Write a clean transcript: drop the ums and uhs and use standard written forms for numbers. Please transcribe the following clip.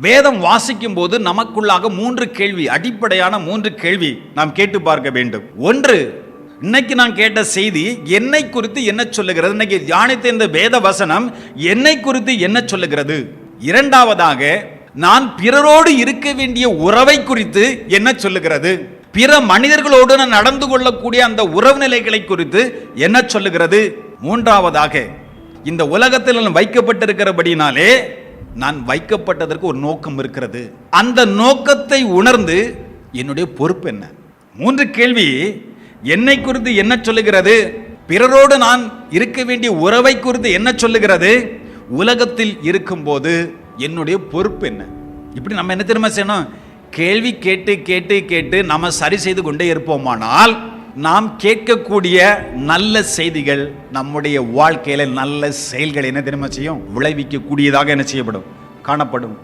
வேதம் வாசிக்கும் போது நமக்குள்ளாக 3 கேள்வி, அடிப்படையான 3 கேள்வி நாம் கேட்டு பார்க்க வேண்டும். ஒன்று, இன்னைக்கு நான் கேட்ட செய்தி என்னை குறித்து என்ன சொல்லுகிறது? இன்னைக்கு தியானித்த இந்த வேத வசனம் என்னை குறித்து என்ன சொல்லுகிறது? இரண்டாவதாக, நான் பிறரோடு இருக்க வேண்டிய உறவை குறித்து என்ன சொல்லுகிறது? பிற மனிதர்களோடு நான் நடந்து கொள்ளக்கூடிய அந்த உறவு நிலைகளை குறித்து என்ன சொல்லுகிறது? மூன்றாவதாக, இந்த உலகத்தில் நான் வைக்கப்பட்டிருக்கிறபடினாலே நான் வைக்கப்பட்டதற்கு ஒரு நோக்கம் இருக்கிறது. அந்த நோக்கத்தை உணர்ந்து என்னுடைய பொறுப்பு என்ன? 3 கேள்வி. என்னை குறித்து என்ன சொல்லுகிறது? பிறரோடு நான் இருக்க வேண்டிய உறவை குறித்து என்ன சொல்லுகிறது? உலகத்தில் இருக்கும்போது என்னுடைய பொறுப்பு என்ன? இப்படி நம்ம என்ன தெரியுமா செய்யணும்? கேள்வி கேட்டு கேட்டு கேட்டு நம்ம சரி செய்து கொண்டே இருப்போமானால் நாம் கேட்கக்கூடிய நல்ல செய்திகள் நம்முடைய வாழ்க்கையில நல்ல செயல்களை என்ன தெரியுமா செய்யும்? விளைவிக்கக்கூடியதாக என்ன செய்யப்படும்? காணப்படும்.